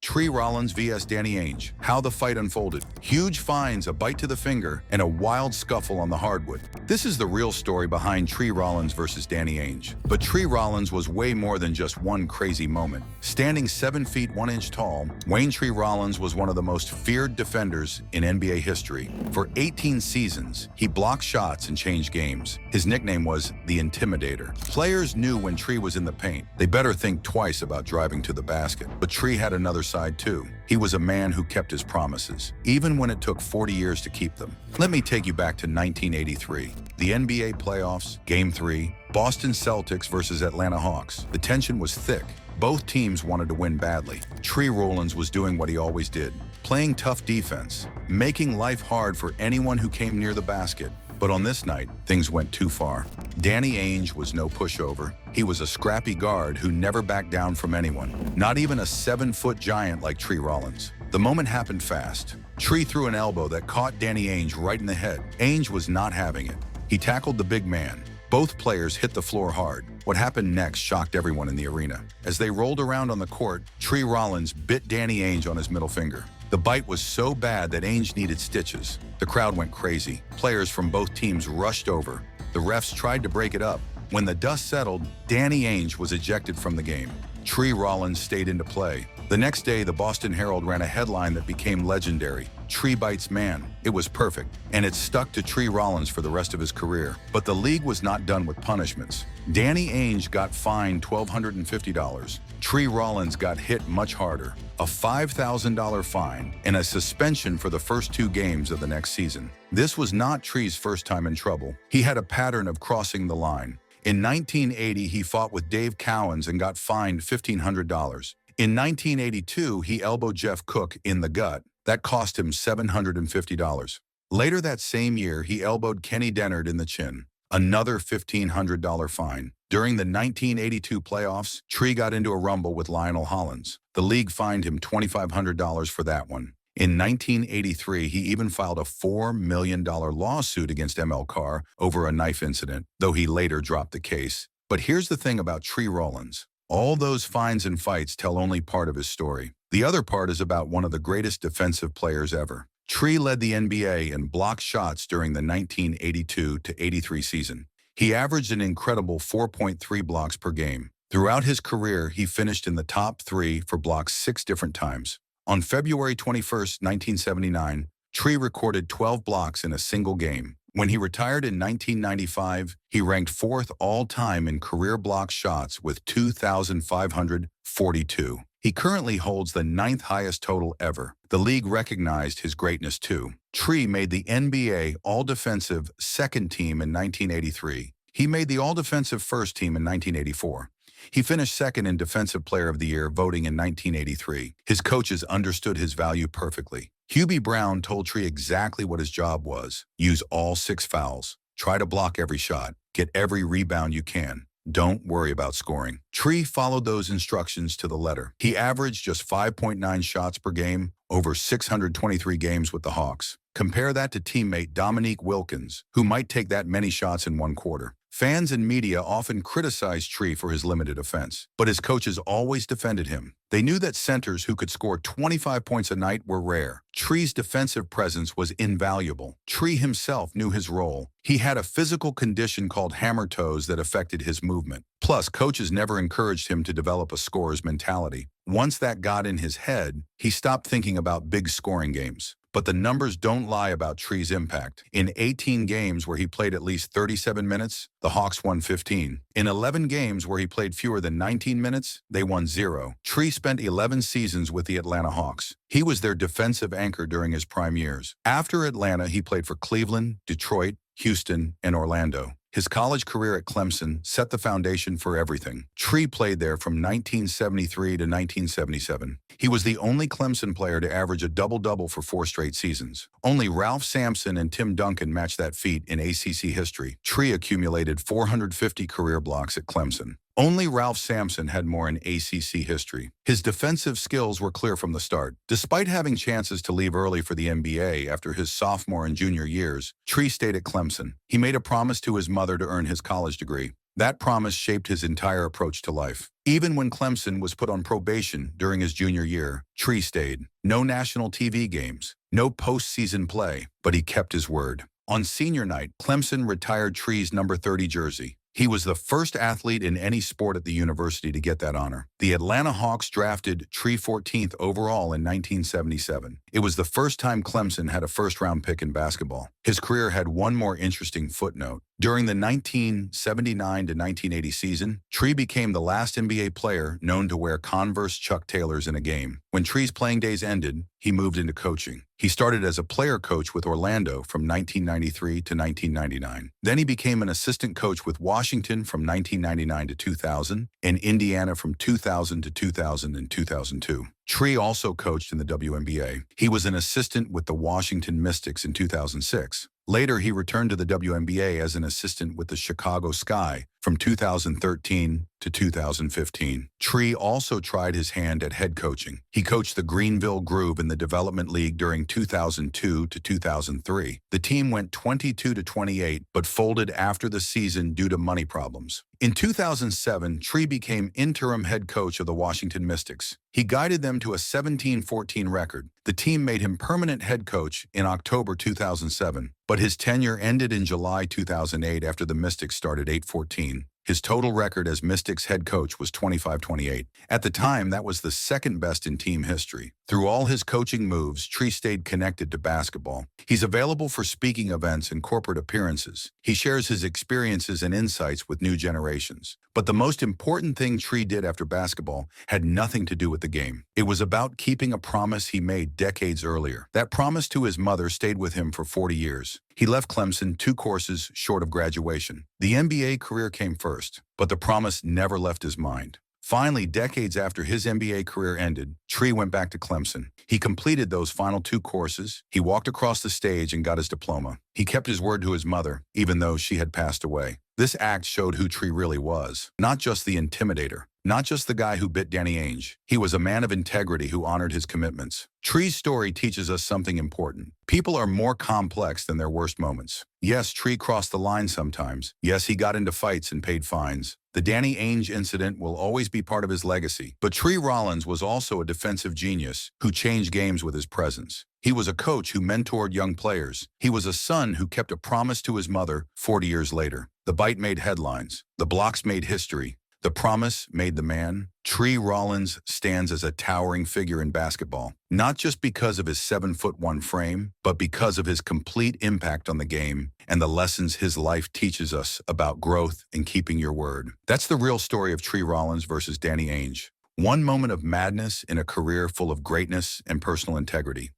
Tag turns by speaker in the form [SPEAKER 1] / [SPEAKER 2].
[SPEAKER 1] Tree Rollins vs. Danny Ainge. How the fight unfolded. Huge fines, a bite to the finger, and a wild scuffle on the hardwood. This is the real story behind Tree Rollins versus Danny Ainge. But Tree Rollins was way more than just one crazy moment. Standing 7 feet 1 inch tall, Wayne Tree Rollins was one of the most feared defenders in NBA history. For 18 seasons, he blocked shots and changed games. His nickname was the Intimidator. Players knew when Tree was in the paint, they better think twice about driving to the basket. But Tree had another side too. He was a man who kept his promises, even when it took 40 years to keep them. Let me take you back to 1983. The NBA playoffs, Game 3, Boston Celtics versus Atlanta Hawks. The tension was thick. Both teams wanted to win badly. Tree Rollins was doing what he always did, playing tough defense, making life hard for anyone who came near the basket. But on this night, things went too far. Danny Ainge was no pushover. He was a scrappy guard who never backed down from anyone, not even a 7-foot giant like Tree Rollins. The moment happened fast. Tree threw an elbow that caught Danny Ainge right in the head. Ainge was not having it. He tackled the big man. Both players hit the floor hard. What happened next shocked everyone in the arena. As they rolled around on the court, Tree Rollins bit Danny Ainge on his middle finger. The bite was so bad that Ainge needed stitches. The crowd went crazy. Players from both teams rushed over. The refs tried to break it up. When the dust settled, Danny Ainge was ejected from the game. Tree Rollins stayed into play. The next day, the Boston Herald ran a headline that became legendary. Tree bites man. It was perfect, and it stuck to Tree Rollins for the rest of his career. But the league was not done with punishments. Danny Ainge got fined $1,250. Tree Rollins got hit much harder, a $5,000 fine, and a suspension for the first 2 games of the next season. This was not Tree's first time in trouble. He had a pattern of crossing the line. In 1980, he fought with Dave Cowens and got fined $1,500. In 1982, he elbowed Jeff Cook in the gut. That cost him $750. Later that same year, he elbowed Kenny Dennard in the chin. Another $1,500 fine. During the 1982 playoffs, Tree got into a rumble with Lionel Hollins. The league fined him $2,500 for that one. In 1983, he even filed a $4 million lawsuit against ML Carr over a knife incident, though he later dropped the case. But here's the thing about Tree Rollins. All those fines and fights tell only part of his story. The other part is about one of the greatest defensive players ever. Tree led the NBA in blocked shots during the 1982-83 season. He averaged an incredible 4.3 blocks per game. Throughout his career, he finished in the top 3 for blocks 6 different times. On February 21, 1979, Tree recorded 12 blocks in a single game. When he retired in 1995, he ranked 4th all-time in career block shots with 2,542. He currently holds the 9th highest total ever. The league recognized his greatness too. Tree made the NBA All-Defensive Second Team in 1983. He made the All-Defensive First Team in 1984. He finished second in Defensive Player of the Year voting in 1983. His coaches understood his value perfectly. Hubie Brown told Tree exactly what his job was. Use all 6 fouls. Try to block every shot. Get every rebound you can. Don't worry about scoring. Tree followed those instructions to the letter. He averaged just 5.9 shots per game over 623 games with the Hawks. Compare that to teammate Dominique Wilkins, who might take that many shots in 1 quarter. Fans and media often criticized Tree for his limited offense, but his coaches always defended him. They knew that centers who could score 25 points a night were rare. Tree's defensive presence was invaluable. Tree himself knew his role. He had a physical condition called hammer toes that affected his movement. Plus, coaches never encouraged him to develop a scorer's mentality. Once that got in his head, he stopped thinking about big scoring games. But the numbers don't lie about Tree's impact. In 18 games where he played at least 37 minutes, the Hawks won 15. In 11 games where he played fewer than 19 minutes, they won 0. Tree spent 11 seasons with the Atlanta Hawks. He was their defensive anchor during his prime years. After Atlanta, he played for Cleveland, Detroit, Houston, and Orlando. His college career at Clemson set the foundation for everything. Tree played there from 1973 to 1977. He was the only Clemson player to average a double-double for 4 straight seasons. Only Ralph Sampson and Tim Duncan matched that feat in ACC history. Tree accumulated 450 career blocks at Clemson. Only Ralph Sampson had more in ACC history. His defensive skills were clear from the start. Despite having chances to leave early for the NBA after his sophomore and junior years, Tree stayed at Clemson. He made a promise to his mother to earn his college degree. That promise shaped his entire approach to life. Even when Clemson was put on probation during his junior year, Tree stayed. No national TV games, no postseason play, but he kept his word. On senior night, Clemson retired Tree's number 30 jersey. He was the first athlete in any sport at the university to get that honor. The Atlanta Hawks drafted Tree 14th overall in 1977. It was the first time Clemson had a first-round pick in basketball. His career had one more interesting footnote. During the 1979 to 1980 season, Tree became the last NBA player known to wear Converse Chuck Taylors in a game. When Tree's playing days ended, he moved into coaching. He started as a player coach with Orlando from 1993 to 1999. Then he became an assistant coach with Washington from 1999 to 2000 and Indiana from 2000 to 2000 and 2002. Tree also coached in the WNBA. He was an assistant with the Washington Mystics in 2006. Later, he returned to the WNBA as an assistant with the Chicago Sky from 2013 to 2015. Tree also tried his hand at head coaching. He coached the Greenville Groove in the Development League during 2002 to 2003. The team went 22 to 28, but folded after the season due to money problems. In 2007, Tree became interim head coach of the Washington Mystics. He guided them to a 17-14 record. The team made him permanent head coach in October 2007, but his tenure ended in July 2008 after the Mystics started 8-14. His total record as Mystics head coach was 25-28. At the time, that was the second best in team history. Through all his coaching moves, Tree stayed connected to basketball. He's available for speaking events and corporate appearances. He shares his experiences and insights with new generations. But the most important thing Tree did after basketball had nothing to do with the game. It was about keeping a promise he made decades earlier. That promise to his mother stayed with him for 40 years. He left Clemson 2 courses short of graduation. The NBA career came first, but the promise never left his mind. Finally, decades after his NBA career ended, Tree went back to Clemson. He completed those final 2 courses. He walked across the stage and got his diploma. He kept his word to his mother, even though she had passed away. This act showed who Tree really was, not just the intimidator, not just the guy who bit Danny Ainge. He was a man of integrity who honored his commitments. Tree's story teaches us something important. People are more complex than their worst moments. Yes, Tree crossed the line sometimes. Yes, he got into fights and paid fines. The Danny Ainge incident will always be part of his legacy. But Tree Rollins was also a defensive genius who changed games with his presence. He was a coach who mentored young players. He was a son who kept a promise to his mother 40 years later. The bite made headlines. The blocks made history. The promise made the man. Tree Rollins stands as a towering figure in basketball, not just because of his 7'1" frame, but because of his complete impact on the game and the lessons his life teaches us about growth and keeping your word. That's the real story of Tree Rollins versus Danny Ainge. One moment of madness in a career full of greatness and personal integrity.